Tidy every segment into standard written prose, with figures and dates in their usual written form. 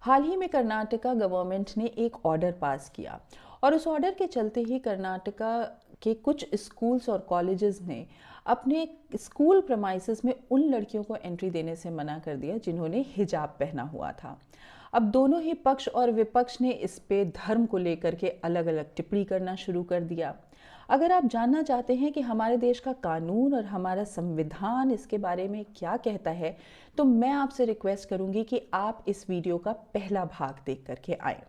हाल ही में कर्नाटका गवर्नमेंट ने एक ऑर्डर पास किया और उस ऑर्डर के चलते ही कर्नाटका के कुछ स्कूल्स और कॉलेजेस ने अपने स्कूल प्रमाइसेस में उन लड़कियों को एंट्री देने से मना कर दिया जिन्होंने हिजाब पहना हुआ था। अब दोनों ही पक्ष और विपक्ष ने इस पे धर्म को लेकर के अलग अलग टिप्पणी करना शुरू कर दिया। अगर आप जानना चाहते हैं कि हमारे देश का कानून और हमारा संविधान इसके बारे में क्या कहता है, तो मैं आपसे रिक्वेस्ट करूंगी कि आप इस वीडियो का पहला भाग देख करके आए।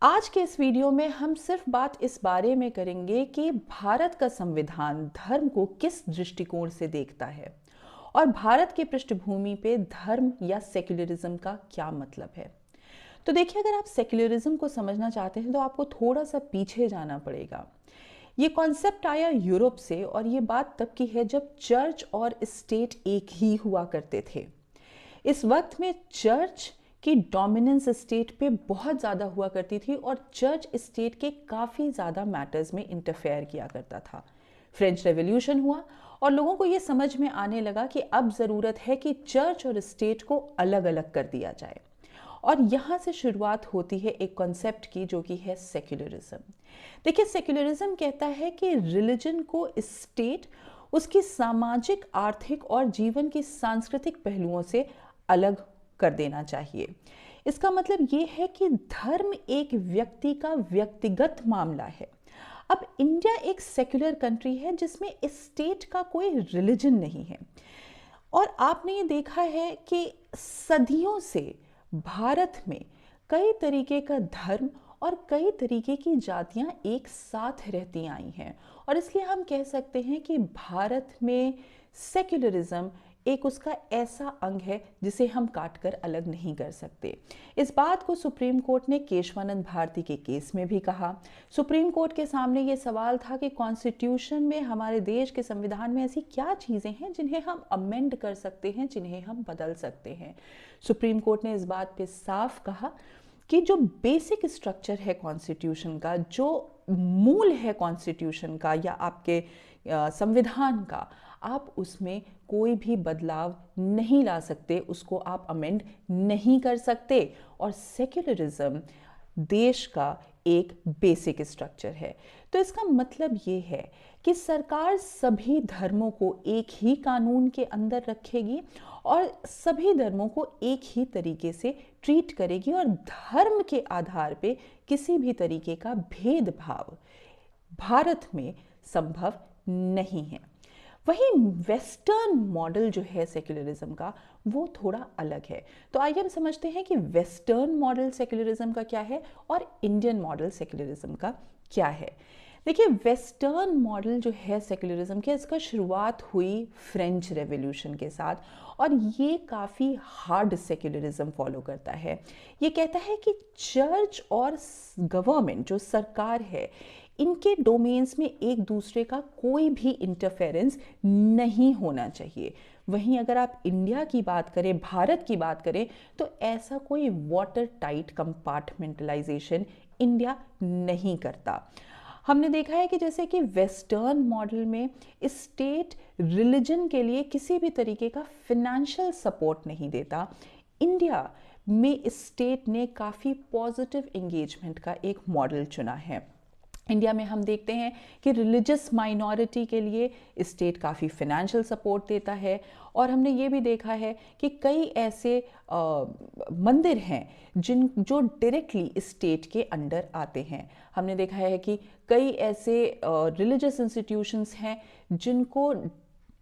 आज के इस वीडियो में हम सिर्फ बात इस बारे में करेंगे कि भारत का संविधान धर्म को किस दृष्टिकोण से देखता है और भारत की पृष्ठभूमि पे धर्म या सेक्युलरिज्म का क्या मतलब है। तो देखिए, अगर आप सेक्युलरिज्म को समझना चाहते हैं तो आपको थोड़ा सा पीछे जाना पड़ेगा। ये कॉन्सेप्ट आया यूरोप से और ये बात तब की है जब चर्च और स्टेट एक ही हुआ करते थे। इस वक्त में चर्च की डोमिनेंस स्टेट पे बहुत ज़्यादा हुआ करती थी और चर्च स्टेट के काफ़ी ज़्यादा मैटर्स में इंटरफेयर किया करता था। फ्रेंच रेवोल्यूशन हुआ और लोगों को ये समझ में आने लगा कि अब ज़रूरत है कि चर्च और स्टेट को अलग अलग कर दिया जाए और यहाँ से शुरुआत होती है एक कॉन्सेप्ट की जो कि है सेक्युलरिज्म। देखिए, सेक्युलरिज्म कहता है कि रिलीजन को स्टेट उसकी सामाजिक, आर्थिक और जीवन की सांस्कृतिक पहलुओं से अलग कर देना चाहिए। इसका मतलब ये है कि धर्म एक व्यक्ति का व्यक्तिगत मामला है। अब इंडिया एक सेक्युलर कंट्री है जिसमें स्टेट का कोई रिलीजन नहीं है और आपने ये देखा है कि सदियों से भारत में कई तरीके का धर्म और कई तरीके की जातियां एक साथ रहती आई हैं और इसलिए हम कह सकते हैं कि भारत में सेक्युलरिज्म एक उसका ऐसा अंग है जिसे हम काटकर अलग नहीं कर सकते। इस बात को सुप्रीम कोर्ट ने केशवानंद भारती के केस में भी कहा। सुप्रीम कोर्ट के सामने ये सवाल था कि कॉन्स्टिट्यूशन में, हमारे देश के संविधान में ऐसी क्या चीज़ें हैं जिन्हें हम अमेंड कर सकते हैं, जिन्हें हम बदल सकते हैं। सुप्रीम कोर्ट ने इस बात पे साफ कहा कि जो बेसिक स्ट्रक्चर है कॉन्स्टिट्यूशन का, जो मूल है कॉन्स्टिट्यूशन का या आपके संविधान का, आप उसमें कोई भी बदलाव नहीं ला सकते, उसको आप अमेंड नहीं कर सकते। और सेक्युलरिज्म देश का एक बेसिक स्ट्रक्चर है। तो इसका मतलब ये है कि सरकार सभी धर्मों को एक ही कानून के अंदर रखेगी और सभी धर्मों को एक ही तरीके से ट्रीट करेगी और धर्म के आधार पे किसी भी तरीके का भेदभाव भारत में संभव नहीं है। वहीं वेस्टर्न मॉडल जो है सेक्युलरिज्म का, वो थोड़ा अलग है। तो आइए हम समझते हैं कि वेस्टर्न मॉडल सेक्युलरिज्म का क्या है और इंडियन मॉडल सेक्युलरिज्म का क्या है। देखिए, वेस्टर्न मॉडल जो है सेक्युलरिज्म के, इसका शुरुआत हुई फ्रेंच रेवोल्यूशन के साथ और ये काफ़ी हार्ड सेक्युलरिज्म फॉलो करता है। ये कहता है कि चर्च और गवर्नमेंट, जो सरकार है, इनके डोमेन्स में एक दूसरे का कोई भी इंटरफेरेंस नहीं होना चाहिए। वहीं अगर आप इंडिया की बात करें, भारत की बात करें, तो ऐसा कोई वाटर टाइट कंपार्टमेंटलाइजेशन इंडिया नहीं करता। हमने देखा है कि जैसे कि वेस्टर्न मॉडल में स्टेट रिलीजन के लिए किसी भी तरीके का फिनेंशियल सपोर्ट नहीं देता, इंडिया में स्टेट ने काफ़ी पॉजिटिव एंगेजमेंट का एक मॉडल चुना है। इंडिया में हम देखते हैं कि रिलीजियस माइनॉरिटी के लिए स्टेट काफ़ी फिनेंशियल सपोर्ट देता है और हमने ये भी देखा है कि कई ऐसे मंदिर हैं जो डायरेक्टली स्टेट के अंडर आते हैं। हमने देखा है कि कई ऐसे रिलीजियस इंस्टीट्यूशंस हैं जिनको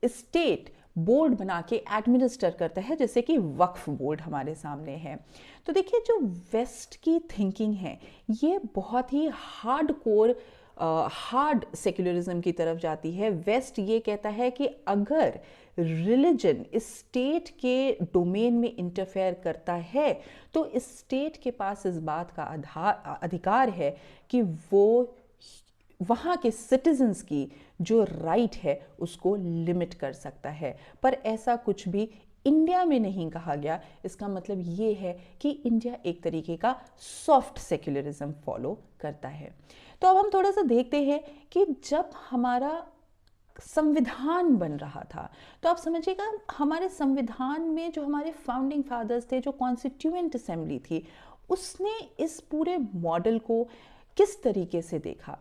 स्टेट बोर्ड बना के एडमिनिस्टर करता है, जैसे कि वक्फ बोर्ड हमारे सामने है। तो देखिए, जो वेस्ट की थिंकिंग है ये बहुत ही हार्ड सेक्युलरिज्म की तरफ जाती है। वेस्ट ये कहता है कि अगर रिलीजन स्टेट के डोमेन में इंटरफेयर करता है तो स्टेट के पास इस बात का अधिकार है कि वो वहाँ के सिटीजन्स की जो राइट है उसको लिमिट कर सकता है। पर ऐसा कुछ भी इंडिया में नहीं कहा गया। इसका मतलब ये है कि इंडिया एक तरीके का सॉफ्ट सेक्युलरिज्म फॉलो करता है। तो अब हम थोड़ा सा देखते हैं कि जब हमारा संविधान बन रहा था। तो आप समझिएगा, हमारे संविधान में जो हमारे फाउंडिंग फादर्स थे, जो कॉन्स्टिट्यूएंट असेंबली थी, उसने इस पूरे मॉडल को किस तरीके से देखा।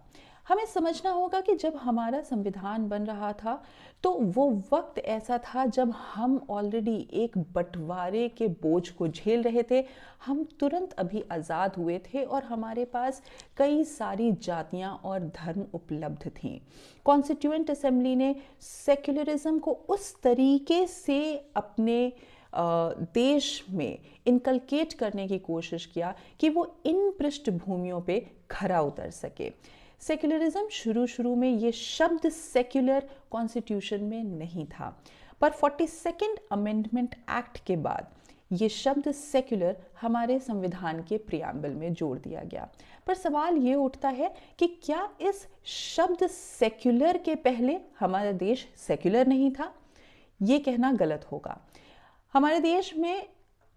हमें समझना होगा कि जब हमारा संविधान बन रहा था तो वो वक्त ऐसा था जब हम ऑलरेडी एक बंटवारे के बोझ को झेल रहे थे। हम तुरंत अभी आज़ाद हुए थे और हमारे पास कई सारी जातियां और धर्म उपलब्ध थीं। कॉन्स्टिट्यूएंट असेंबली ने सेक्युलरिज्म को उस तरीके से अपने देश में इनकलकेट करने की कोशिश किया कि वो इन पृष्ठभूमियों पे खरा उतर सके। सेक्युलरिज्म शुरू में ये शब्द सेक्युलर कॉन्स्टिट्यूशन में नहीं था, पर 42nd अमेंडमेंट एक्ट के बाद ये शब्द सेक्युलर हमारे संविधान के प्रियम्बल में जोड़ दिया गया। पर सवाल ये उठता है कि क्या इस शब्द सेक्युलर के पहले हमारा देश सेक्युलर नहीं था? ये कहना गलत होगा। हमारे देश में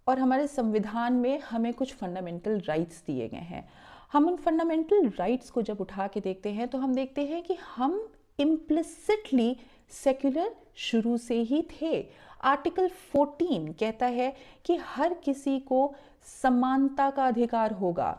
और हमारे संविधान में हमें कुछ फंडामेंटल राइट्स दिए गए हैं। हम उन फंडामेंटल राइट्स को जब उठा के देखते हैं तो हम देखते हैं कि हम इम्प्लिसिटली सेक्युलर शुरू से ही थे। आर्टिकल 14 कहता है कि हर किसी को समानता का अधिकार होगा।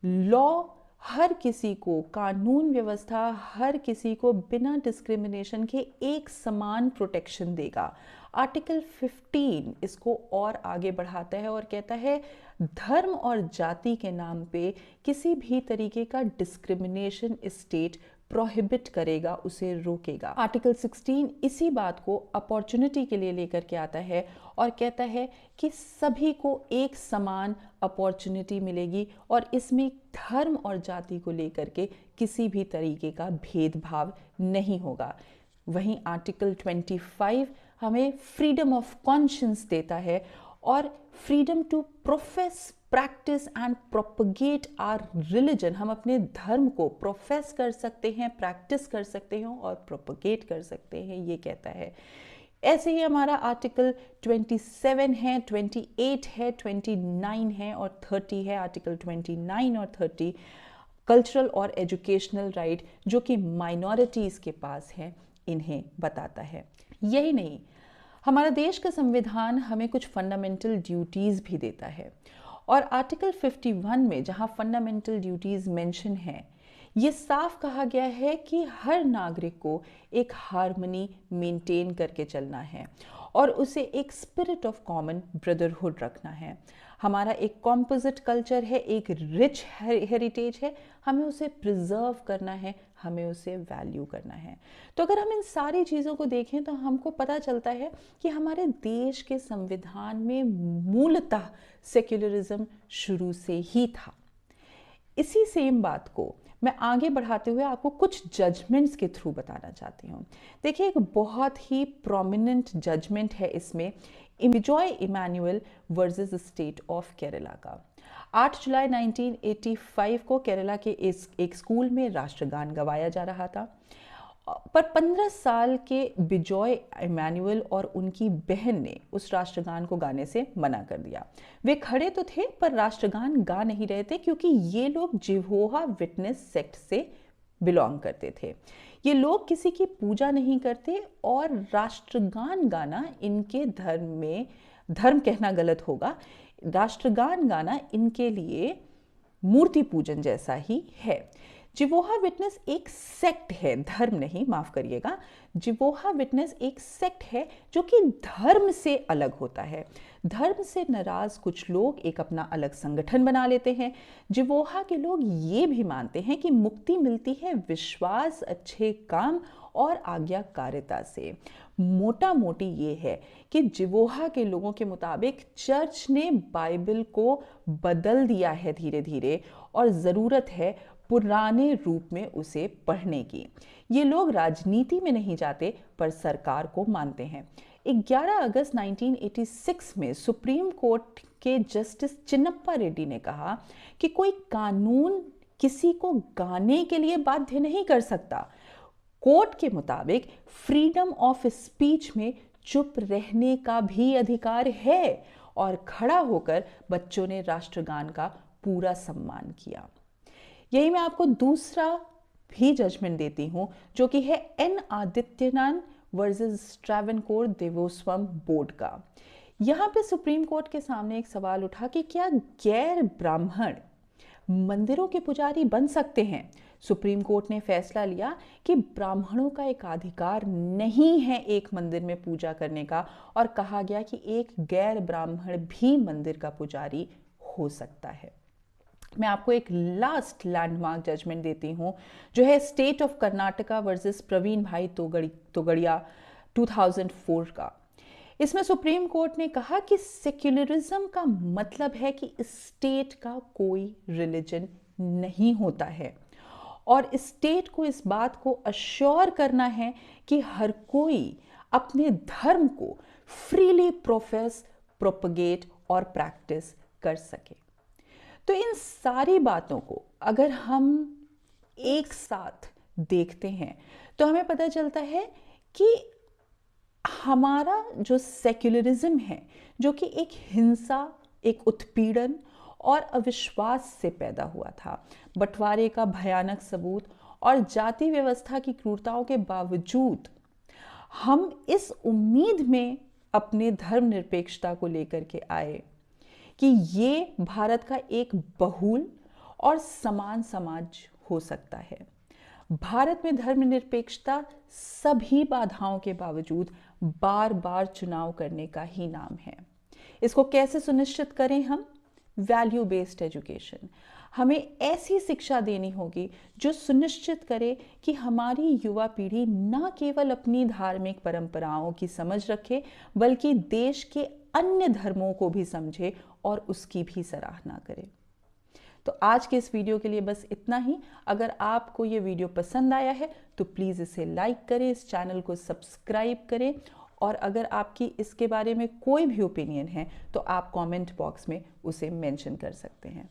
लॉ हर किसी को, कानून व्यवस्था हर किसी को बिना डिस्क्रिमिनेशन के एक समान प्रोटेक्शन देगा। आर्टिकल 15 इसको और आगे बढ़ाता है और कहता है धर्म और जाति के नाम पे किसी भी तरीके का डिस्क्रिमिनेशन स्टेट प्रोहिबिट करेगा, उसे रोकेगा। आर्टिकल 16 इसी बात को अपॉर्चुनिटी के लिए लेकर के आता है और कहता है कि सभी को एक समान अपॉर्चुनिटी मिलेगी और इसमें धर्म और जाति को लेकर के किसी भी तरीके का भेदभाव नहीं होगा। वहीं आर्टिकल 25 हमें फ्रीडम ऑफ कॉन्शियंस देता है और freedom to profess, practice and propagate our religion. हम अपने धर्म को प्रोफेस कर सकते हैं, प्रैक्टिस कर सकते हैं और प्रोपगेट कर सकते हैं, ये कहता है। ऐसे ही हमारा आर्टिकल 27 है, 28 है, 29 है और 30 है। आर्टिकल 29 और 30 कल्चरल और एजुकेशनल राइट जो कि माइनॉरिटीज़ के पास है, इन्हें बताता है। यही नहीं, हमारा देश का संविधान हमें कुछ फंडामेंटल ड्यूटीज़ भी देता है और आर्टिकल 51 में जहां फंडामेंटल ड्यूटीज़ मेंशन हैं, ये साफ कहा गया है कि हर नागरिक को एक हार्मनी मेंटेन करके चलना है और उसे एक स्पिरिट ऑफ कॉमन ब्रदरहुड रखना है। हमारा एक कॉम्पोजिट कल्चर है, एक रिच हेरिटेज है, हमें उसे प्रिजर्व करना है, हमें उसे वैल्यू करना है। तो अगर हम इन सारी चीज़ों को देखें तो हमको पता चलता है कि हमारे देश के संविधान में मूलतः सेक्युलरिज्म शुरू से ही था। इसी सेम बात को मैं आगे बढ़ाते हुए आपको कुछ जजमेंट्स के थ्रू बताना चाहती हूँ। देखिए, एक बहुत ही प्रोमिनेंट जजमेंट है इसमें, Bijoy Emmanuel versus state of Kerala का। 8 जुलाई 1985 को केरला के एक स्कूल में राष्ट्रगान गवाया जा रहा था, पर 15 साल के बिजॉय इमैनुअल और उनकी बहन ने उस राष्ट्रगान को गाने से मना कर दिया। वे खड़े तो थे पर राष्ट्रगान गा नहीं रहे थे क्योंकि ये लोग जिहोवा विटनेस सेक्ट से बिलोंग करते थे। ये लोग किसी की पूजा नहीं करते और राष्ट्रगान गाना इनके धर्म में, धर्म कहना गलत होगा, राष्ट्रगान गाना इनके लिए मूर्ति पूजन जैसा ही है। जिहोवा विटनेस एक सेक्ट है, धर्म नहीं, माफ करिएगा। जिहोवा विटनेस एक सेक्ट है जो कि धर्म से अलग होता है। धर्म से नाराज कुछ लोग एक अपना अलग संगठन बना लेते हैं। जिहोवा के लोग ये भी मानते हैं कि मुक्ति मिलती है विश्वास, अच्छे काम और आज्ञाकारिता से। मोटा मोटी ये है कि जिहोवा के लोगों के मुताबिक चर्च ने बाइबल को बदल दिया है धीरे धीरे और ज़रूरत है पुराने रूप में उसे पढ़ने की। ये लोग राजनीति में नहीं जाते पर सरकार को मानते हैं। 11 अगस्त 1986 में सुप्रीम कोर्ट के जस्टिस चिन्नप्पा रेड्डी ने कहा कि कोई कानून किसी को गाने के लिए बाध्य नहीं कर सकता। कोर्ट के मुताबिक फ्रीडम ऑफ स्पीच में चुप रहने का भी अधिकार है और खड़ा होकर बच्चों ने राष्ट्रगान का पूरा सम्मान किया। यही मैं आपको दूसरा भी जजमेंट देती हूँ, जो कि है एन आदित्यनान वर्सेस ट्रैवनकोर देवोस्वम बोर्ड का। यहाँ पे सुप्रीम कोर्ट के सामने एक सवाल उठा कि क्या गैर ब्राह्मण मंदिरों के पुजारी बन सकते हैं। सुप्रीम कोर्ट ने फैसला लिया कि ब्राह्मणों का एक अधिकार नहीं है एक मंदिर में पूजा करने का, और कहा गया कि एक गैर ब्राह्मण भी मंदिर का पुजारी हो सकता है। मैं आपको एक लास्ट लैंडमार्क जजमेंट देती हूँ, जो है state of Karnataka versus Pravin bhai Togadia 2004 का। इसमें सुप्रीम कोर्ट ने कहा कि सेक्युलरिज्म का मतलब है कि स्टेट का कोई रिलीजन नहीं होता है, और स्टेट को इस बात को अश्योर करना है कि हर कोई अपने धर्म को फ्रीली प्रोफेस, प्रोपगेट और प्रैक्टिस कर सके। तो इन सारी बातों को अगर हम एक साथ देखते हैं तो हमें पता चलता है कि हमारा जो सेक्युलरिज्म है, जो कि एक हिंसा, एक उत्पीड़न और अविश्वास से पैदा हुआ था, बंटवारे का भयानक सबूत और जाति व्यवस्था की क्रूरताओं के बावजूद हम इस उम्मीद में अपने धर्मनिरपेक्षता को लेकर के आए कि ये भारत का एक बहुल और समान समाज हो सकता है। भारत में धर्मनिरपेक्षता सभी बाधाओं के बावजूद बार बार चुनाव करने का ही नाम है। इसको कैसे सुनिश्चित करें हम? Value based education. हमें ऐसी शिक्षा देनी होगी जो सुनिश्चित करे कि हमारी युवा पीढ़ी न केवल अपनी धार्मिक परंपराओं की समझ रखे, बल्कि देश के अन्य धर्मों को भी समझे और उसकी भी सराहना करे। तो आज के इस वीडियो के लिए बस इतना ही। अगर आपको ये वीडियो पसंद आया है तो प्लीज़ इसे लाइक करें, इस चैनल को सब्सक्राइब करें, और अगर आपकी इसके बारे में कोई भी ओपिनियन है तो आप कमेंट बॉक्स में उसे मेंशन कर सकते हैं।